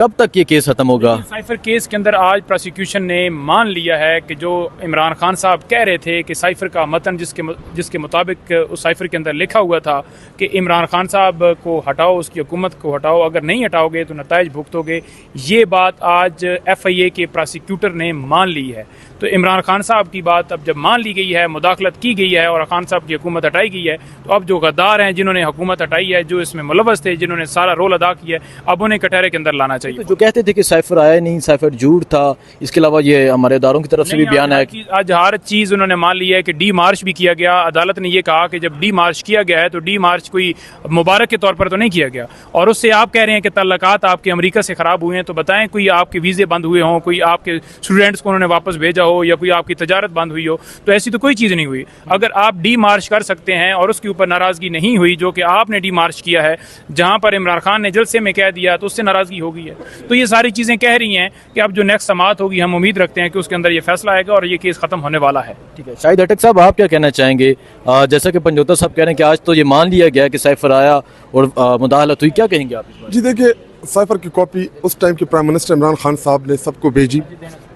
कब तक ये केस खत्म होगा? साइफर केस के अंदर आज प्रोसिक्यूशन ने मान लिया है कि जो इमरान खान साहब कह रहे थे कि साइफर का मतन जिसके मुताबिक उस साइफर के अंदर लिखा हुआ था कि इमरान खान साहब को हटाओ, उसकी हुकूमत को हटाओ, अगर नहीं हटाओगे तो नताइज भुगतोगे, ये बात आज FIA के प्रोसिक्यूटर ने मान ली है। तो इमरान खान साहब की बात अब जब मान ली गई है, मुदाखलत की गई है और खान साहब की हुकूमत हटाई गई है, तो अब जो गद्दार हैं जिन्होंने हुकूमत हटाई है, जो इसमें मुलव्वस थे, जिन्होंने सारा रोल अदा किया है, अब उन्हें कटहरे के अंदर लाना चाहिए। तो जो कहते थे कि साइफर आया नहीं, साइफर झूठ था, इसके अलावा ये हमारे इदारों की तरफ से भी बयान आया कि आज हर चीज़ उन्होंने मान ली है कि डी मार्च भी किया गया। अदालत ने ये कहा कि जब डी मार्च किया गया है तो डी मार्च कोई मुबारक के तौर पर तो नहीं किया गया, और उससे आप कह रहे हैं कि तल्लकात आपके अमेरिका से ख़राब हुए हैं, तो बताएं कोई आपके वीज़े बंद हुए हों, कोई आपके स्टूडेंट्स को उन्होंने वापस भेजा हो, या कोई आपकी तजारत बंद हुई हो, तो ऐसी तो कोई चीज़ नहीं हुई। अगर आप डी मार्च कर सकते हैं और उसके ऊपर नाराज़गी नहीं हुई, जो कि आपने डी मार्च किया है, जहाँ पर इमरान खान ने जलसे में कह दिया, तो उससे नाराज़गी हो गई है। तो ये सारी चीज़ें कह रही हैं कि अब जो नेक्स्ट समाअत होगी, हम उम्मीद रखते हैं कि उसके अंदर ये फैसला आएगा और ये केस ख़त्म होने वाला है। ठीक है, शाहिद अटक साहब, आप क्या कहना चाहेंगे? जैसा कि पंजोता साहब कह रहे हैं कि आज तो ये मान लिया गया कि साइफर आया और मुदाखलत हुई, क्या कहेंगे आप इस बारे? जी देखिए, साइफर की कॉपी उस टाइम के प्राइम मिनिस्टर इमरान खान साहब ने सबको भेजी।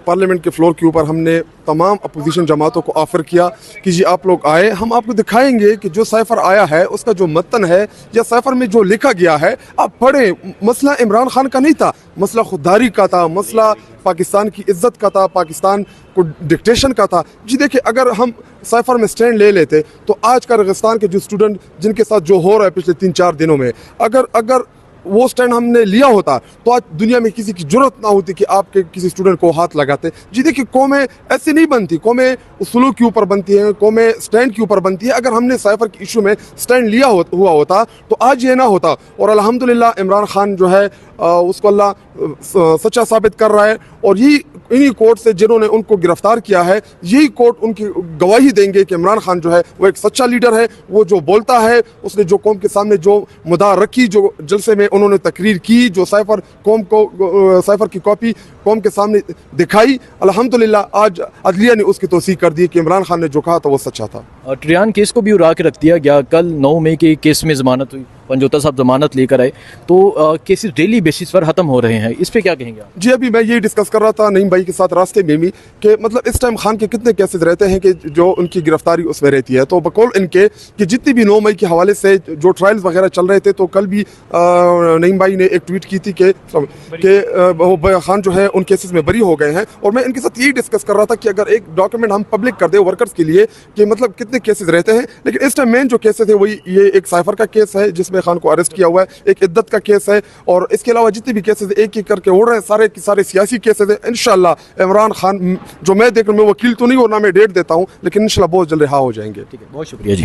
पार्लियामेंट के फ्लोर के ऊपर हमने तमाम अपोजिशन जमातों को ऑफ़र किया कि जी आप लोग आए, हम आपको दिखाएंगे कि जो साइफर आया है उसका जो मतन है या साइफर में जो लिखा गया है आप पढ़ें। मसला इमरान खान का नहीं था, मसला खुददारी का था, मसला पाकिस्तान की इज्जत का था, पाकिस्तान को डिक्टेशन का था। जी देखिए, अगर हम साइफर में स्टैंड ले लेते तो आज कज़ाकिस्तान के जो स्टूडेंट जिनके साथ जो हो रहा है पिछले 3-4 दिनों में, अगर वो स्टैंड हमने लिया होता तो आज दुनिया में किसी की जरूरत ना होती कि आपके किसी स्टूडेंट को हाथ लगाते। जी देखिए, कौमें ऐसे नहीं बनती, कौमें उसूलों के ऊपर बनती हैं, कौमें स्टैंड के ऊपर बनती है। अगर हमने साइफर के इशू में स्टैंड लिया हुआ होता तो आज ये ना होता। और अल्हम्दुलिल्लाह इमरान खान जो है उसको अल्लाह सच्चा साबित कर रहा है, और यही इन्हीं कोर्ट से जिन्होंने उनको गिरफ्तार किया है, यही कोर्ट उनकी गवाही देंगे कि इमरान खान जो है वो एक सच्चा लीडर है। वो जो बोलता है, उसने जो कौम के सामने जो मुद्दा रखी, जो जलसे में उन्होंने तकरीर की, जो साइफर साइफर की कॉपी कौम के सामने दिखाई, अल्हम्दुलिल्लाह आज अदलिया ने उसकी तौसीक कर दी कि इमरान खान ने जो कहा था वो सच्चा था। ट्रियान केस को भी उड़ा के रख दिया गया। कल 9 मई के केस में ज़मानत हुई, पंजोता साहब ज़मानत लेकर आए, तो केसेस डेली बेसिस पर ख़त्म हो रहे हैं, इस पर क्या कहेंगे आप? जी अभी मैं यही डिस्कस कर रहा था नईम भाई के साथ रास्ते में भी कि मतलब इस टाइम खान के कितने केसेस रहते हैं कि जो उनकी गिरफ्तारी उसमें रहती है। तो बकौल इनके कि जितनी भी 9 मई के हवाले से जो ट्रायल्स वगैरह चल रहे थे, तो कल भी नईम भाई ने एक ट्वीट की थी कि खान जो है उन केसेस में बरी हो गए हैं। और मैं इनके साथ यही डिस्कस कर रहा था कि अगर एक डॉक्यूमेंट हम पब्लिक कर दे वर्कर्स के लिए कि मतलब कितने केसेस रहते हैं, लेकिन इस टाइम मेन जो केसेस है वही ये एक साइफर का केस है जिसमें खान को अरेस्ट किया हुआ है, एक इद्दत का केस है, और इसके अलावा जितने भी केसेस एक एक करके उड़ रहे हैं सारे के सारे सियासी केसेस है। इंशाल्लाह इमरान खान जो मैं देख रहा हूँ, मैं वकील तो नहीं और ना मैं डेट देता हूँ, लेकिन इंशाल्लाह बहुत जल्द रिहा हो जाएंगे। ठीक है, बहुत शुक्रिया जी।